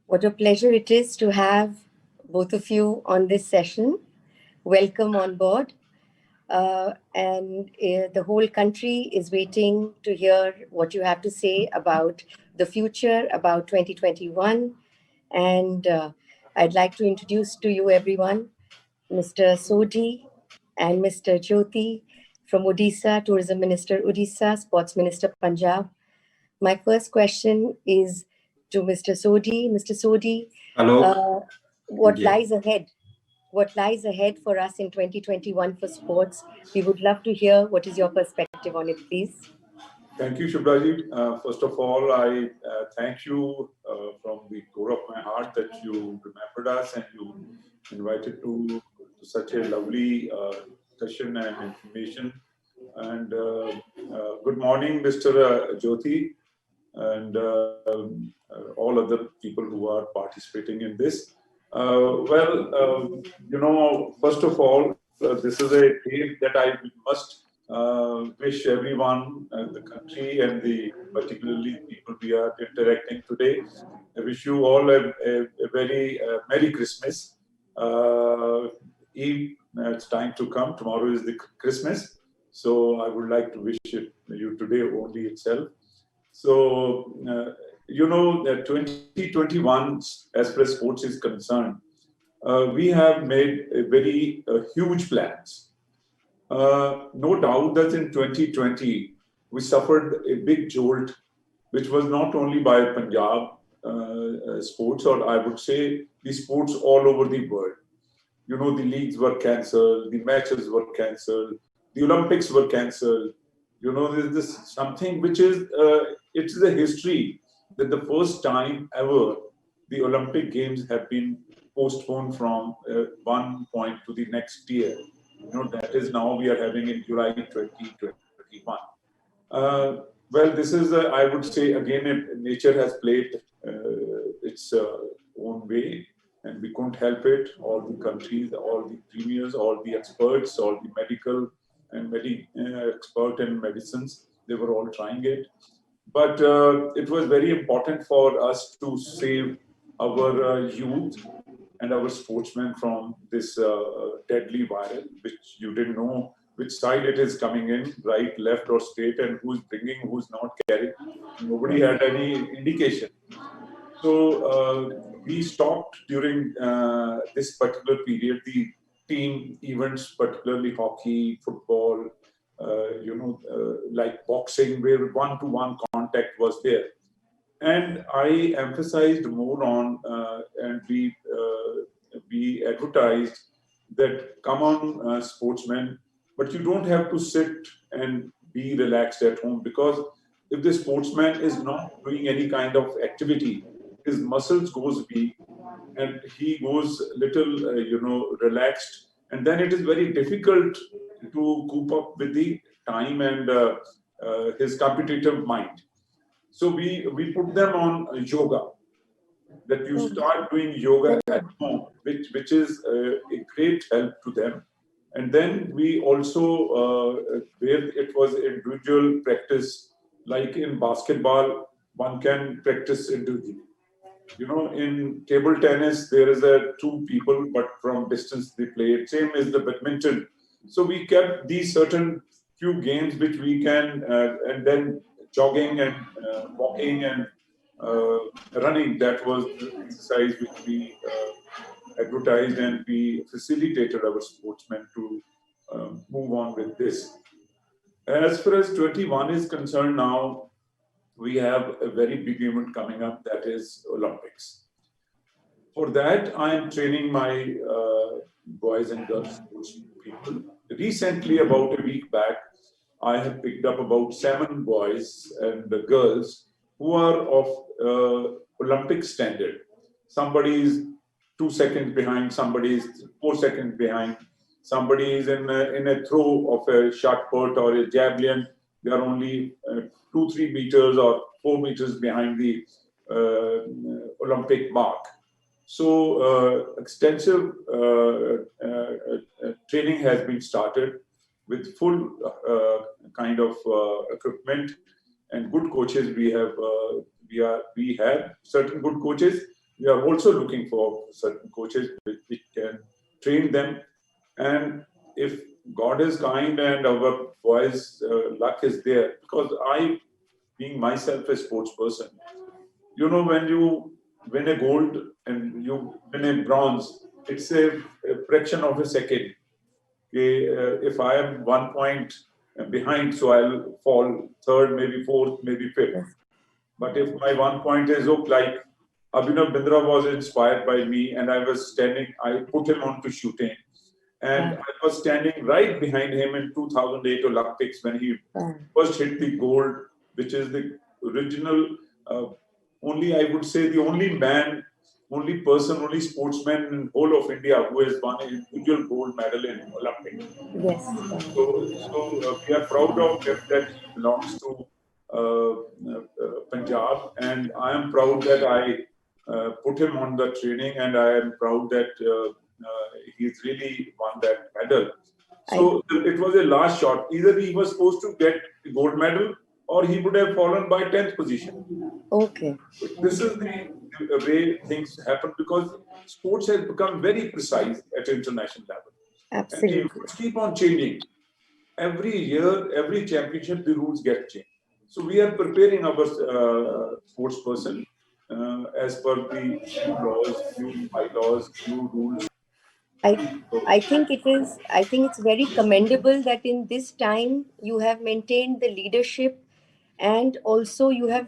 What a pleasure it is to have both of you on this session. Welcome on board. And the whole country is waiting to hear what you have to say about the future, about 2021. And I'd like to introduce to you everyone Mr. Sodhi and Mr. Jyoti from Odisha, Tourism Minister Odisha, Sports Minister Punjab. My first question is to Mr. Sodhi. Mr. Sodhi, Hello. uh, what lies ahead? What lies ahead for us in 2021 for sports? We would love to hear what is your perspective on it, please. Thank you, Shubhra. First of all, I thank you from the core of my heart that you remembered us and you invited to such a lovely session and information. And good morning, Mr. Jyoti, and all other people who are participating in this. First of all, this is a day that I must wish everyone, the country, and the particularly people we are interacting today. I wish you all a very Merry Christmas. Eve, it's time to come. Tomorrow is the Christmas, so I would like to wish you today only itself. So, that 2021, as far as sports is concerned, we have made a very huge plans. No doubt that in 2020, we suffered a big jolt, which was not only by Punjab sports, or I would say the sports all over the world. The leagues were cancelled, the matches were cancelled, the Olympics were cancelled. There's this something which is, it's a history that the first time ever the Olympic Games have been postponed from one point to the next year. That is now we are having in July 2021. Well, this is, I would say, again, nature has played its own way, and we couldn't help it. All the countries, all the premiers, all the experts, all the medical and expert in medicines, they were all trying it. But it was very important for us to save our youth and our sportsmen from this deadly virus, which you didn't know which side it is coming in, right, left, or straight, and who's bringing, who's not carrying. Nobody had any indication. So we stopped during this particular period the team events, particularly hockey, football, like boxing, where one-to-one contact was there. And I emphasized more on, and we advertised that, come on, sportsmen, but you don't have to sit and be relaxed at home, because if the sportsman is not doing any kind of activity, his muscles goes weak and he goes little, relaxed, and then it is very difficult to cope up with the time and his competitive mind. So we put them on yoga, that you start doing yoga at home, which is a great help to them. And then we also, where it was individual practice, like in basketball, one can practice individually. In table tennis, there is two people, but from distance they play it. Same as the badminton. So we kept these certain few games which we can, and then jogging and walking and running. That was the exercise which we advertised, and we facilitated our sportsmen to move on with this. As far as 21 is concerned now, we have a very big event coming up, that is Olympics. For that, I am training my boys and girls sports people. Recently, about a week back, I have picked up about 7 boys and girls who are of Olympic standard. Somebody is 2 seconds behind, somebody is 4 seconds behind, somebody is in a throw of a shot put or a javelin. They are only 2-3 meters or 4 meters behind the Olympic mark. So extensive training has been started with full kind of equipment and good coaches. We have certain good coaches. we are also looking for certain coaches which can train them. And if God is kind and our boys' luck is there, because I, being myself a sports person, when you win a gold and you win a bronze, it's a fraction of a second. Okay, if I am 1 point behind, so I'll fall third, maybe fourth, maybe fifth. Yes. But if my 1 point is up, like Abhinav Bindra was inspired by me, and I was standing, I put him on to shooting. And Ah, I was standing right behind him in 2008 Olympics when he ah, first hit the gold, which is the original, uh, only I would say the only man, only person, only sportsman in whole of India who has won an individual gold medal in Olympics. yes. So we are proud of him that he belongs to Punjab, and I am proud that I put him on the training, and I am proud that he's really won that medal. I So it was a last shot. Either he was supposed to get the gold medal, or he would have fallen by 10th position. okay. This is the way things happen, because sports has become very precise at international level, and the Absolutely. rules keep on changing. Every year, every championship, the rules get changed. So we are preparing our sports person as per the new laws, new bylaws, new rules. I So I think it's very commendable that in this time you have maintained the leadership, and also you have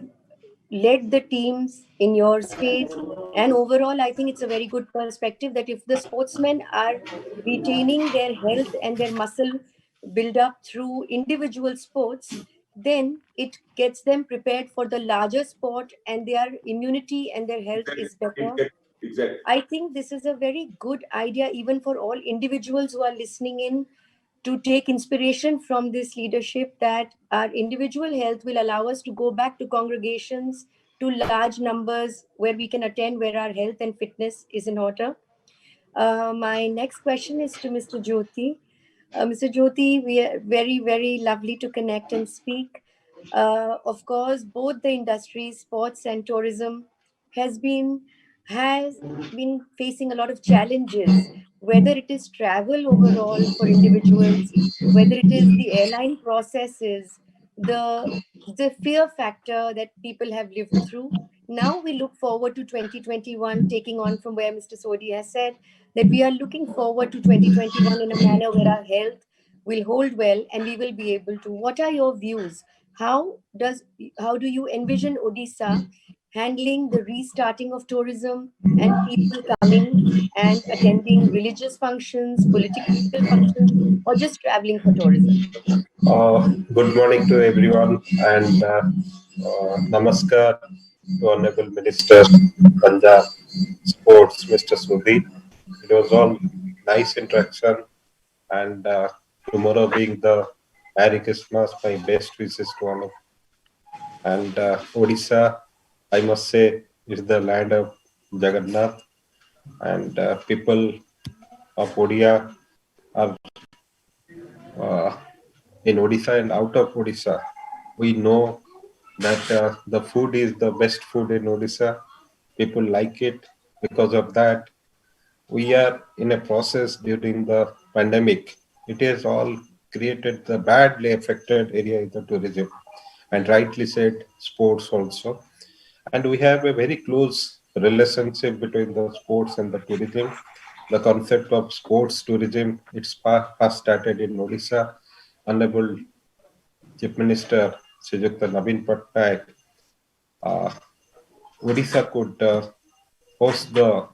led the teams in your state. And overall, I think it's a very good perspective that if the sportsmen are retaining their health and their muscle build up through individual sports, then it gets them prepared for the larger sport, and their immunity and their health exactly, is better. exactly. I think this is a very good idea, even for all individuals who are listening in, to take inspiration from this leadership, that our individual health will allow us to go back to congregations, to large numbers where we can attend, where our health and fitness is in order. My next question is to Mr. Jyoti. Mr. Jyoti, we are very, very lovely to connect and speak. Of course, both the industries, sports and tourism, has been has been facing a lot of challenges. Whether it is travel overall for individuals, whether it is the airline processes, the the fear factor that people have lived through. Now we look forward to 2021, taking on from where Mr. Sodi has said, that we are looking forward to 2021 in a manner where our health will hold well and we will be able to. What are your views? How do you envision Odisha handling the restarting of tourism and people coming and attending religious functions, political functions, or just traveling for tourism? Good morning to everyone, and namaskar to Honorable Minister Punjab Sports, Mr. Sudhi. It was all nice interaction, and tomorrow being the Merry Christmas, my best wishes to all of. And Odisha, I must say, is the land of Jagannath, and people of Odia are uh, in Odisha and out of Odisha. We know that the food is the best food in Odisha. People like it. Because of that, we are in a process during the pandemic. It has all created the badly affected area in the tourism, and rightly said, sports also. And we have a very close relationship between the sports and the tourism. The concept of sports tourism, first started in Odisha. Honorable Chief Minister Sujukta Naveen Patnaik, uh, Odisha could host the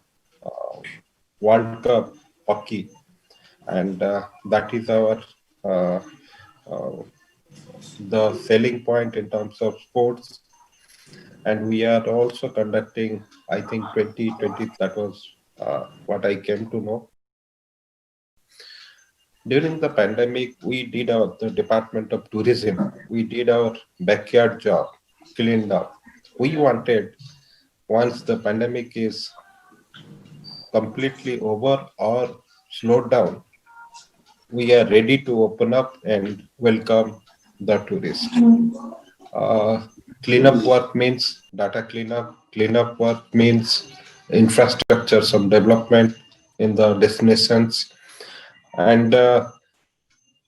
World Cup hockey, and that is our uh, uh, the selling point in terms of sports. And we are also conducting, I think, 2023. That was what I came to know. During the pandemic, we did the Department of Tourism. We did our backyard job, cleaned up. We wanted, once the pandemic is completely over or slowed down, we are ready to open up and welcome the tourist. Uh, Cleanup work means data cleanup. Cleanup work means infrastructure, some development in the destinations. And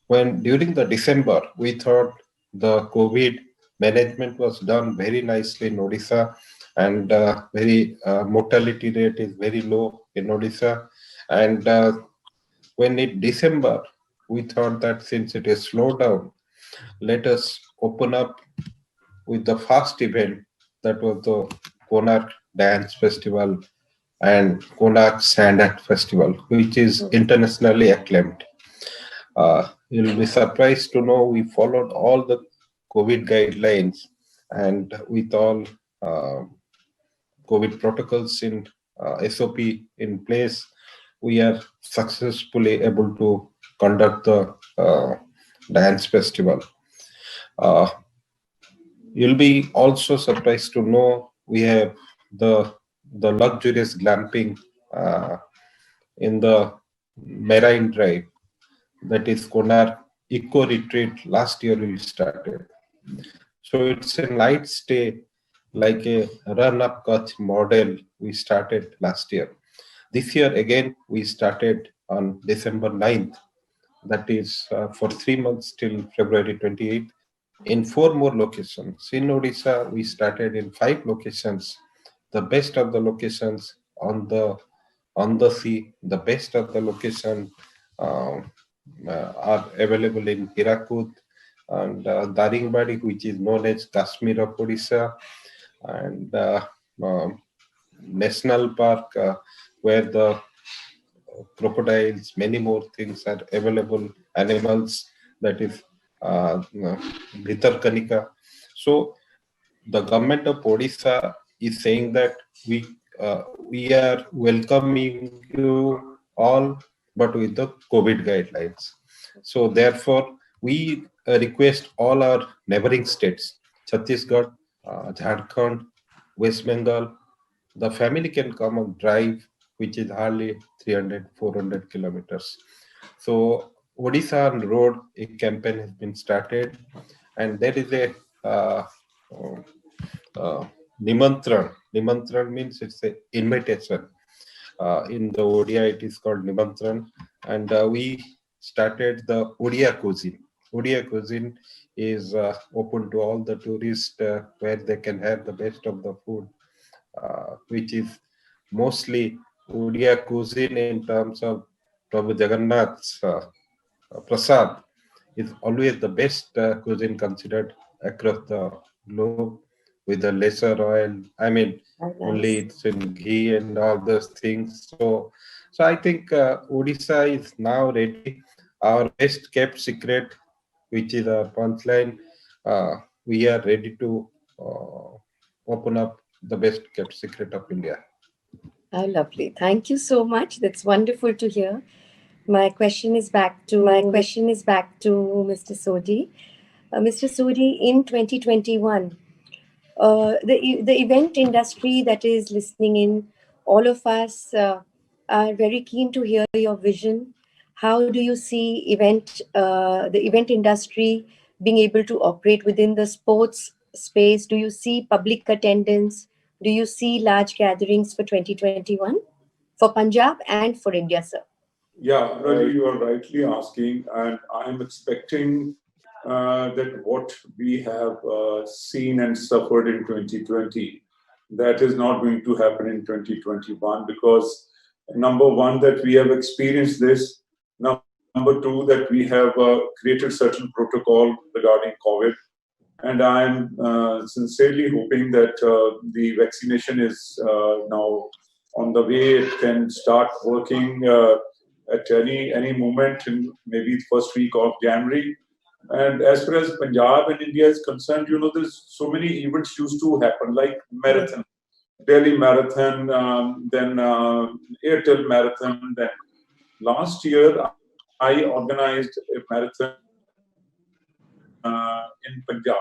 when during the December, we thought the COVID management was done very nicely in Odisha, and very mortality rate is very low in Odisha. And when it December, we thought that since it is slowed down, let us open up with the first event, that was the Konark Dance Festival and Konark Sand Art Festival, which is internationally acclaimed. You'll be surprised to know we followed all the COVID guidelines, and with all uh, COVID protocols in SOP in place, we are successfully able to conduct the dance festival. Uh, you'll be also surprised to know we have the luxurious glamping uh, in the Marine Drive, that is Konark Eco Retreat. Last year we started. So it's a night stay, like a run up Kutch model we started last year. This year again we started on December 9th, that is for 3 months till February 28th, in four more locations. In Odisha, we started in five locations. The best of the locations on the sea, the best of the location uh, are available in Hirakud and Daringbadi, which is known as Kashmir of Odisha, and um, National Park, where the crocodiles, many more things are available, animals, that is Bhitarkanika. So the government of Odisha is saying that we we are welcoming you all, but with the COVID guidelines. So therefore, we request all our neighboring states, Chhattisgarh, Jharkhand, West Bengal, the family can come and drive, which is hardly 300, 400 kilometers. So Odisha on road, a campaign has been started, and there is a uh, uh, nimantran. Nimantran means it's a invitation. In the Odia, it is called nimantran, and we started the Odia cuisine. Odia cuisine is open to all the tourists, where they can have the best of the food, which is mostly Odia cuisine in terms of Prabhu Jagannath's prasad is always the best cuisine considered across the globe, with the lesser oil. I mean, Oh, only nice. it's in ghee and all those things. So I think Odisha is now ready. Our best kept secret, which is our punchline, uh, we are ready to open up the best kept secret of India. How lovely. Thank you so much. That's wonderful to hear. My question is back to Mr. Sodhi. Mr. Sodhi, in 2021, the event industry that is listening in, all of us are very keen to hear your vision. How do you see the event industry being able to operate within the sports space? Do you see public attendance? Do you see large gatherings for 2021 for Punjab and for India, sir? Yeah, Raji, you are rightly asking, and I am expecting that what we have seen and suffered in 2020, that is not going to happen in 2021, because number one, that we have experienced this. Number two, that we have created certain protocol regarding COVID, and I'm sincerely hoping that the vaccination is now on the way. It can start working at any moment in maybe the first week of January. And as far as Punjab and India is concerned, there's so many events used to happen, like marathon, Delhi Marathon, then Airtel Marathon. Then last year, I organized a marathon in Punjab.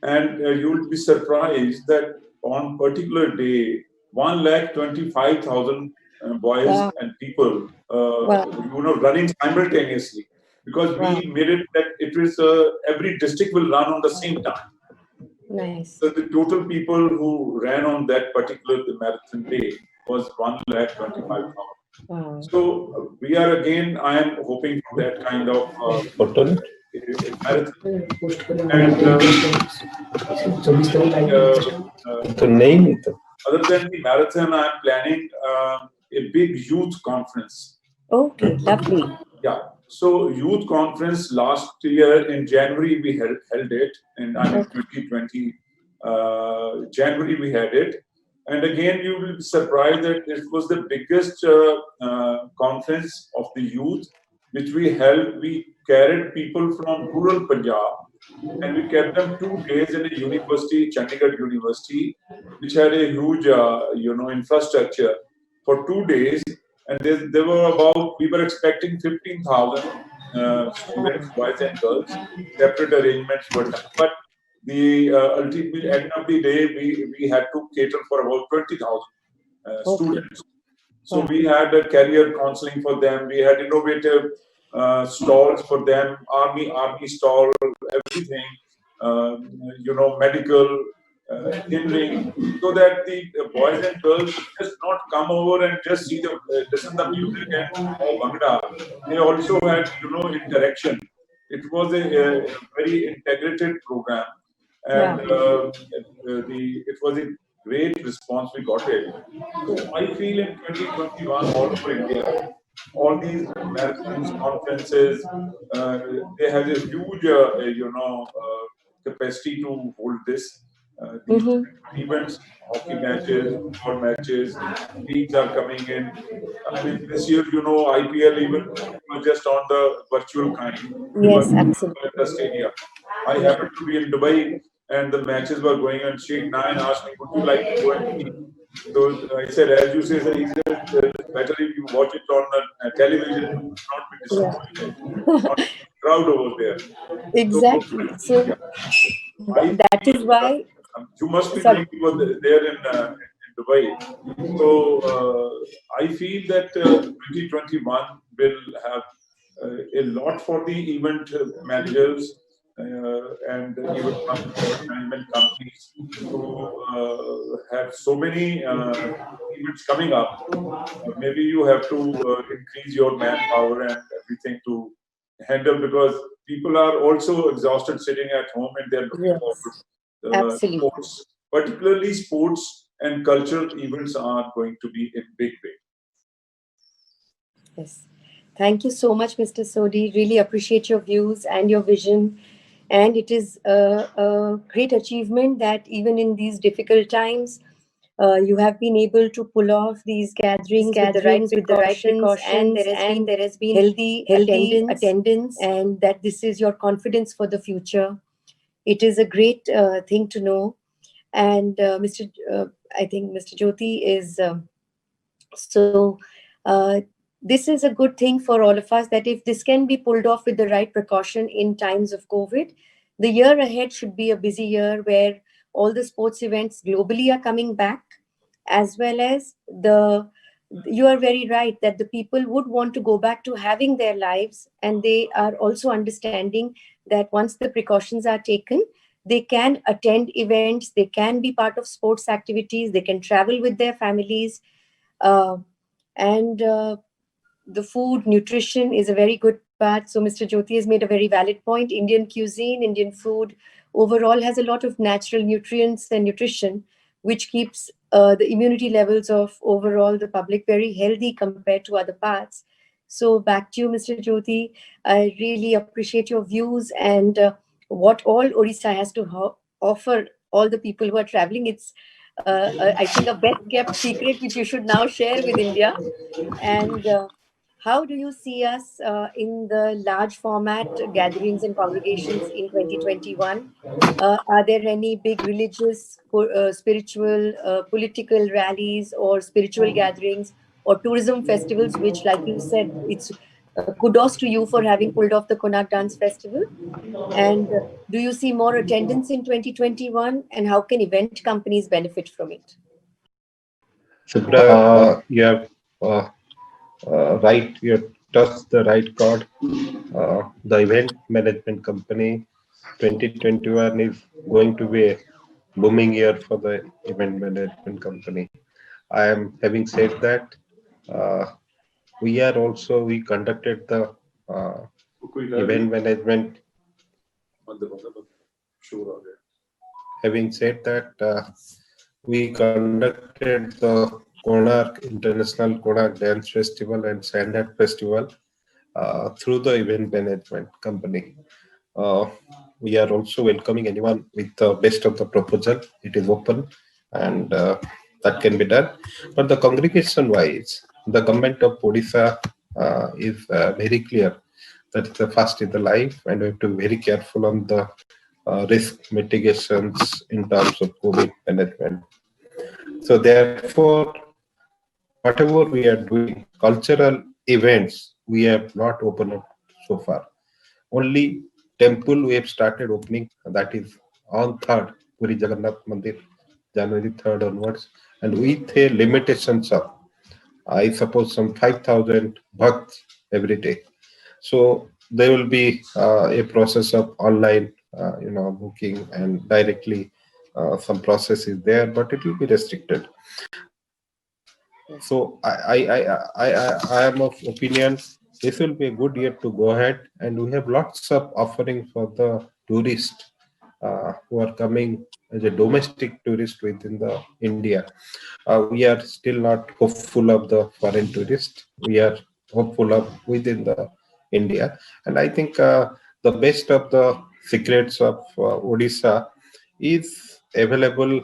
And you'll be surprised that on particular day, 125,000 boys and Wow. people, Wow. running simultaneously, because we Wow. made it that it was every district will run on the same time. Nice. So the total people who ran on that particular marathon day, was 1,25,000. Wow. So we are again, I am hoping for that kind of marathon. And other than the marathon, I am planning a big youth conference. Okay, lovely. Yeah. So youth conference last year in January we held it, and I mean 2020 January we had it, and again you will be surprised that it was the biggest conference of the youth which we held. We carried people from rural Punjab and we kept them 2 days in a university, Chandigarh University, which had a huge infrastructure for 2 days, and there were about, we were expecting 15,000 students, boys and girls. Separate arrangements were done, but the ultimate end of the day, we had to cater for about 20,000 students. So we had a career counseling for them. We had innovative stalls for them, army stall, everything, medical, engineering, so that the boys and girls just not come over and just see the listen the music and oh bhangra. They also had interaction. It was a very integrated program, and it was a great response we got it. So I feel in 2021 all over India, all these marathons, conferences, they have a huge, capacity to hold this. These events, hockey matches, football matches, leagues are coming in. I mean, this year, IPL even was just on the virtual kind. Yes, At absolutely. the stadium. I happened to be in Dubai, and the matches were going on. Sheikh Nine asked me, "Would you like to go and see?" So I said, as you say, sir, he said, it's better if you watch it on television, not be disappointed. Not crowd over there. Exactly. So that is why. You must be Sorry. knowing people there in Dubai. So I feel that 2021 will have a lot for the event managers and event management companies to have so many events coming up. Maybe you have to increase your manpower and everything to handle, because people are also exhausted sitting at home and they're looking forward Absolutely. sports, particularly sports and cultural events are going to be in big way. Yes. Thank you so much, Mr. Sodhi. Really appreciate your views and your vision. And it is a great achievement that even in these difficult times, you have been able to pull off these gatherings with the right precautions, and there has been healthy attendance, and that this is your confidence for the future. It is a great thing to know. And I think Mr. Jyoti is so. This is a good thing for all of us, that if this can be pulled off with the right precaution in times of COVID, the year ahead should be a busy year where all the sports events globally are coming back, as well as you are very right that the people would want to go back to having their lives, and they are also understanding that once the precautions are taken, they can attend events, they can be part of sports activities, they can travel with their families. Uh, and The food, nutrition is a very good part. So Mr. Jyoti has made a very valid point. Indian cuisine, Indian food overall has a lot of natural nutrients and nutrition, which keeps the immunity levels of overall the public very healthy compared to other parts. So back to you, Mr. Jyoti. I really appreciate your views and what all Odisha has to offer all the people who are traveling. It's, I think, a best kept secret which you should now share with India. And how do you see us in the large format gatherings and congregations in 2021? Are there any big religious, spiritual, political rallies or spiritual gatherings or tourism festivals, which, like you said, it's kudos to you for having pulled off the Konark Dance Festival? And do you see more attendance in 2021? And how can event companies benefit from it? Shubhra, you have right, you have touched the right chord. The event management company 2021 is going to be a booming year for the event management company. I am having said that, uh, we conducted the uh, event management. Having said that, we conducted the Konark International Konark Dance Festival and Sandhat Festival through the event management company. Uh, we are also welcoming anyone with the best of the proposal. It is open, and that can be done. But the congregation wise, the government of Odisha is very clear that it's the first in the life, and we have to be very careful on the risk mitigations in terms of COVID management. So therefore, whatever we are doing, cultural events, we have not opened up so far. Only temple we have started opening, that is on 3rd, Puri Jagannath Mandir, January 3rd onwards, and with a limitations of, I suppose, some 5,000 bhakts every day. So there will be a process of online, booking, and directly some process is there, but it will be restricted. So I am of opinion this will be a good year to go ahead, and we have lots of offering for the tourists who are coming as a domestic tourist within the India. We are still not hopeful of the foreign tourist. We are hopeful of within the India, and I think the best of the secrets of Odisha is available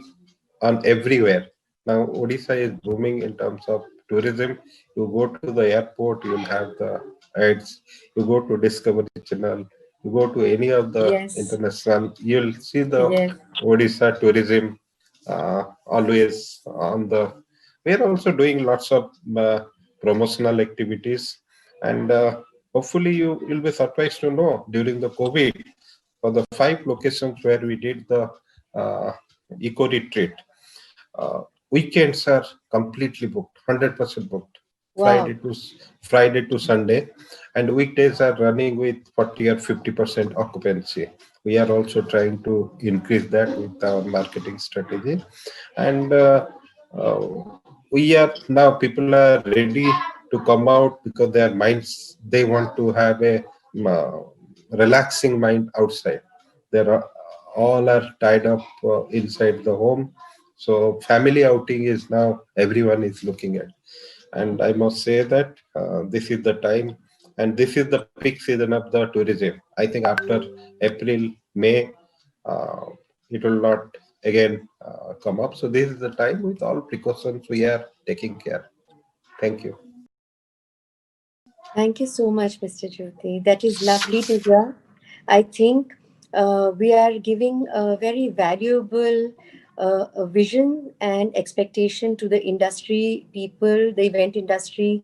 on everywhere. Now, Odisha is booming in terms of tourism. You go to the airport, you will have the ads. You go to Discovery Channel, you go to any of the Yes, international, you'll see the yes. Odisha tourism always on the. We are also doing lots of promotional activities, and hopefully you'll be surprised to know during the COVID for the 5 locations where we did the uh, eco retreat. Uh, Weekends are completely booked, 100% booked, Friday Wow. to Friday to Sunday, and weekdays are running with 40 or 50% occupancy. We are also trying to increase that with our marketing strategy, and uh, we are now people are ready to come out because their minds they want to have a uh, relaxing mind outside. There are all are tied up inside the home, so family outing is now everyone is looking at, and I must say that this is the time, and this is the peak season of the tourism. I think after April, May, uh, it will not again come up. So this is the time with all precautions we are taking care. Thank you. Thank you so much, Mr. Jyoti. That is lovely to hear. I think we are giving a very valuable a vision and expectation to the industry people. The event industry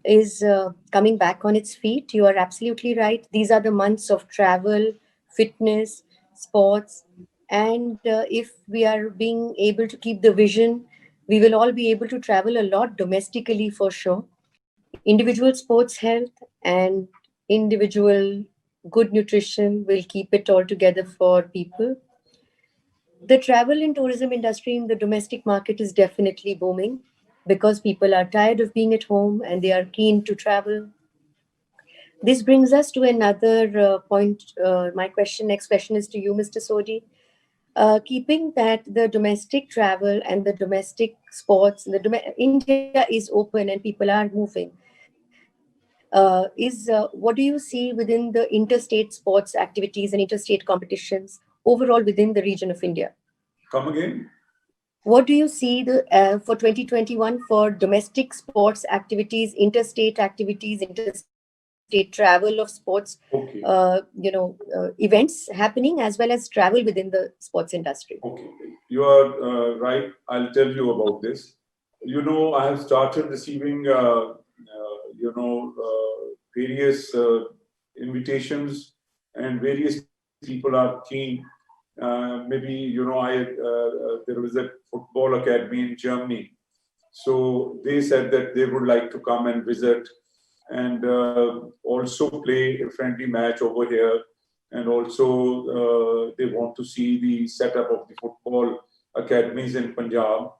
is coming back on its feet. You are absolutely right. These are the months of travel, fitness, sports. And if we are being able to keep the vision, we will all be able to travel a lot domestically for sure. Individual sports health and individual good nutrition will keep it all together for people. The travel and tourism industry in the domestic market is definitely booming because people are tired of being at home and they are keen to travel. This brings us to another point. My next question is to you, Mr. Sodi. Keeping that the domestic travel and the domestic sports, India is open and people are moving. Is what do you see within the interstate sports activities and interstate competitions overall within the region of India? Come again? What do you see for 2021 for domestic sports activities, interstate travel of sports, Okay. events happening as well as travel within the sports industry? Okay, you are right. I'll tell you about this. I have started receiving, various invitations, and various people are keen. Maybe there was a football academy in Germany, so they said that they would like to come and visit, and also play a friendly match over here, and also they want to see the setup of the football academies in Punjab.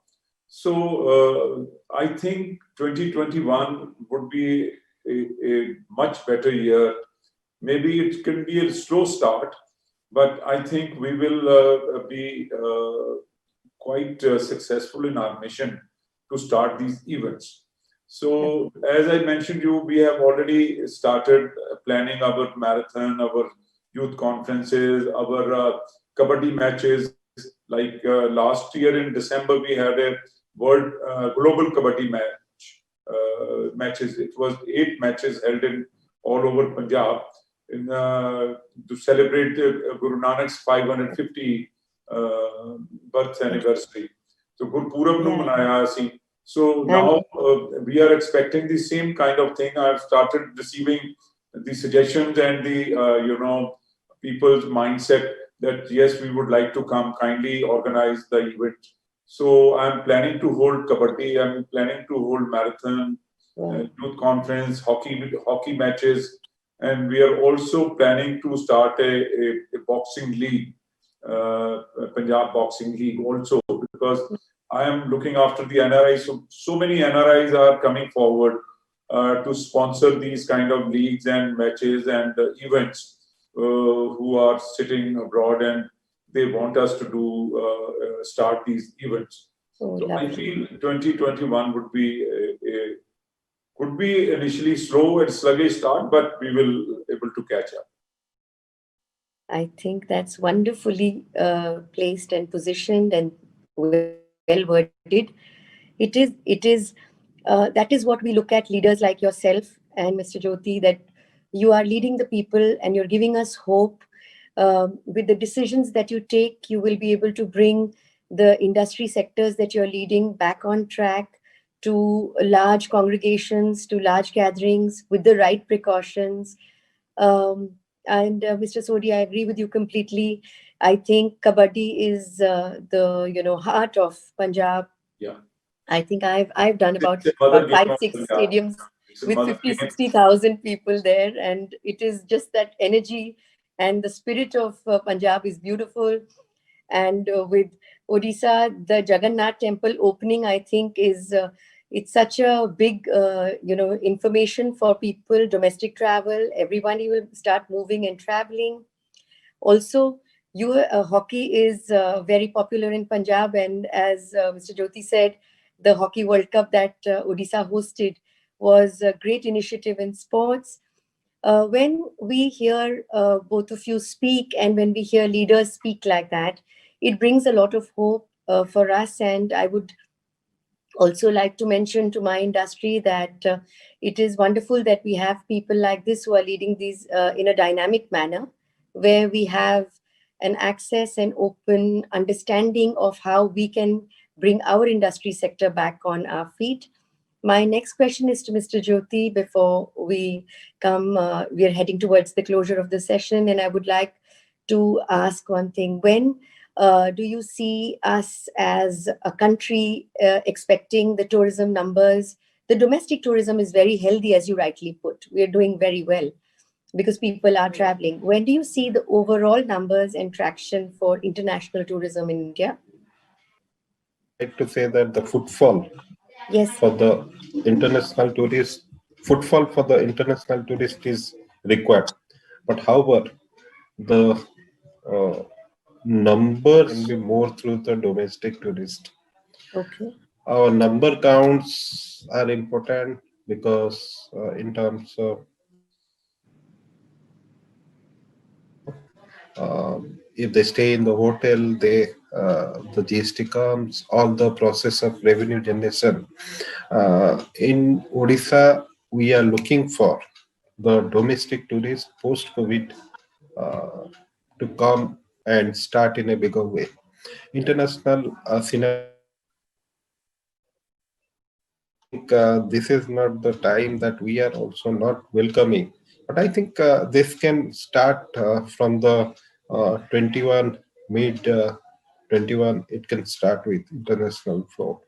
So I think 2021 would be a much better year. Maybe it can be a slow start, but I think we will be quite successful in our mission to start these events. So, as I mentioned you, we have already started planning our marathon, our youth conferences, our kabaddi matches. Like last year in December, we had a world global kabaddi matches. It was 8 matches held in all over Punjab in to celebrate Guru Nanak's 550 birth anniversary. So Gurpurab nu Yeah. manaya ਅਸੀਂ. So now And we are expecting the same kind of thing. I've started receiving the suggestions and the people's mindset that yes, we would like to come, kindly organize the event. So I'm planning to hold kabaddi. I'm planning to hold marathon, youth conference, hockey matches, and we are also planning to start a boxing league, Punjab Boxing League also, because I am looking after the NRIs. So many NRIs are coming forward to sponsor these kind of leagues and matches and events, who are sitting abroad and they want us to do start these events. So I lovely. feel 2021 would be could be initially slow and sluggish start, but we will able to catch up. I think that's wonderfully placed and positioned and well worded. It is that is what we look at leaders like yourself and Mr. Jyoti, that you are leading the people and you're giving us hope. With the decisions that you take, you will be able to bring the industry sectors that you're leading back on track to large congregations, to large gatherings with the right precautions. And Mr. Sodi, I agree with you completely. I think kabaddi is the heart of Punjab. Yeah. I think I've done It's a mother about game five of six Punjab. stadiums It's a with mother 50 game. 60,000 people there, and it is just that energy and the spirit of Punjab is beautiful. And with Odisha, the Jagannath temple opening, I think is it's such a big information for people, domestic travel. Everybody will start moving and traveling. Also, hockey is very popular in Punjab, and as Mr. Jyoti said, the Hockey World Cup that Odisha hosted was a great initiative in sports. When we hear both of you speak and when we hear leaders speak like that, it brings a lot of hope for us. And I would also like to mention to my industry that it is wonderful that we have people like this who are leading these in a dynamic manner, where we have an access and open understanding of how we can bring our industry sector back on our feet. My next question is to Mr. Jyoti before we are heading towards the closure of the session. And I would like to ask one thing. When do you see us as a country expecting the tourism numbers? The domestic tourism is very healthy, as you rightly put. We are doing very well because people are traveling. When do you see the overall numbers and traction for international tourism in India? I would like to say that the Yes. for the footfall for the international tourist is required. But however, the uh, numbers can be more through the domestic tourist. Okay. Our number counts are important because in terms of if they stay in the hotel, the GST comes, all the process of revenue generation. In Odisha, we are looking for the domestic tourists post-COVID uh, to come and start in a bigger way. International scenario is different. I think this is not the time that we are also not welcoming. But I think this can start from the 21 mid 21. It can start with international flow,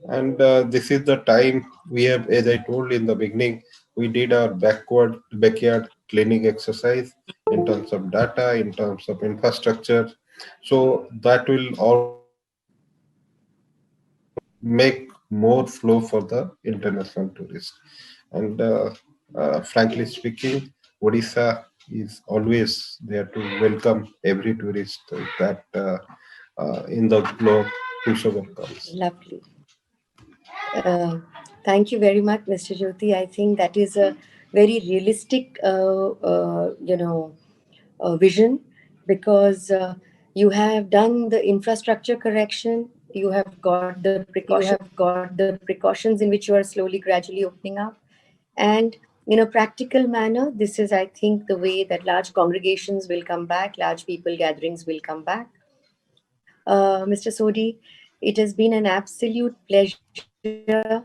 and this is the time we have, as I told in the beginning, we did our backyard cleaning exercise in terms of data, in terms of infrastructure. So that will all make more flow for the international tourists. And frankly speaking, Odisha is always there to welcome every tourist that in the globe whosoever comes. Lovely. Uh, Thank you very much, Mr. Jyoti. I think that is a very realistic, vision, because you have done the infrastructure correction. You have got the precautions in which you are slowly, gradually opening up, and in a practical manner, this is, I think, the way that large congregations will come back, large people gatherings will come back. Mr. Sodi, it has been an absolute pleasure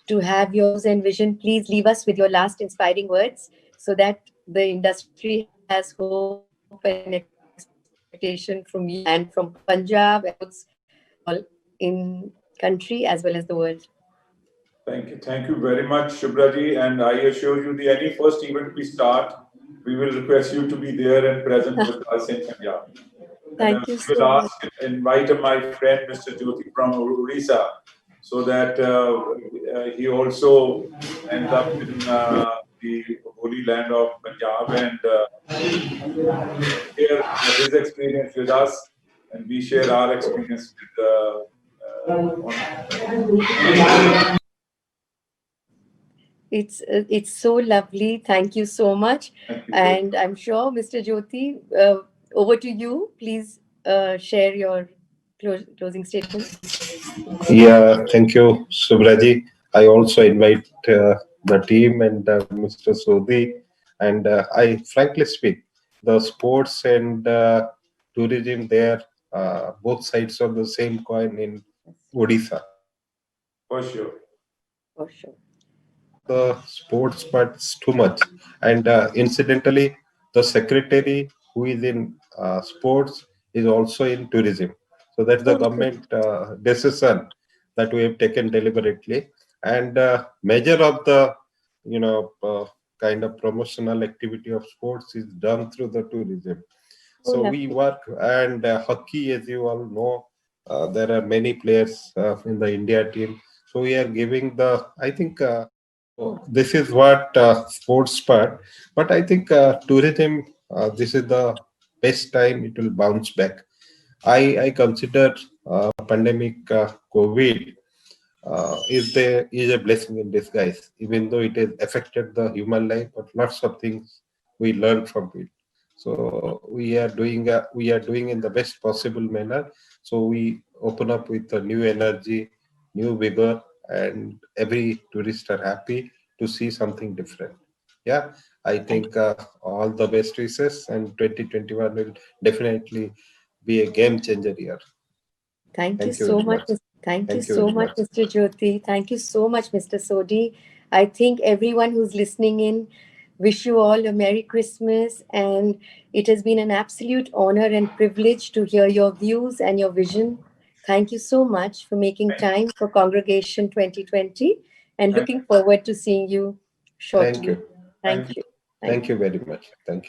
to have your views and vision. Please leave us with your last inspiring words so that the industry has hope and expectation from you and from Punjab and all in country as well as the world. Thank you very much, Shubhraji. And I assure you, the any first event we start, we will request you to be there and present with us in Punjab. And Thank you we'll so much. invite my friend Mr. Jyoti from Odisha, so that he also ends up in the holy land of Punjab and share his experience with us, and we share our experience with on. It's so lovely. Thank you so much. Thank you. And I'm sure, Mr. Jyoti, over to you. Please share your closing statements. Yeah, thank you, Subraji. I also invite the team and Mr. Sodhi. And I frankly speak, the sports and tourism, they are both sides of the same coin in Odisha. For sure. For sure. The sports parts too much. And incidentally, the secretary who is in sports is also in tourism. So that's the Oh, good. government decision that we have taken deliberately. And measure of the, you know, kind of promotional activity of sports is done through the tourism. Oh, So we lovely. work, and hockey, as you all know, there are many players in the India team. So we are giving the, I think, this is what sports part. But I think tourism, this is the best time it will bounce back. I consider pandemic COVID is a blessing in disguise, even though it has affected the human life, but lots of things we learn from it. So we are doing in the best possible manner. So we open up with a new energy, new vigor, and every tourist are happy to see something different. Yeah, I Thank think all the best wishes, and 2021 will definitely be a game changer year. Thank you Thank you so very much. much. Thank you Thank you so very much, much. Mr. Jyoti. Thank you so much, Mr. Sodi. I think everyone who's listening in, wish you all a Merry Christmas. And it has been an absolute honor and privilege to hear your views and your vision. Thank you so much for making time for Congregation 2020, and Thank, looking forward to seeing you Thank shortly. you. thank you. Thank you. Thank Thank you. you very much. Thank you.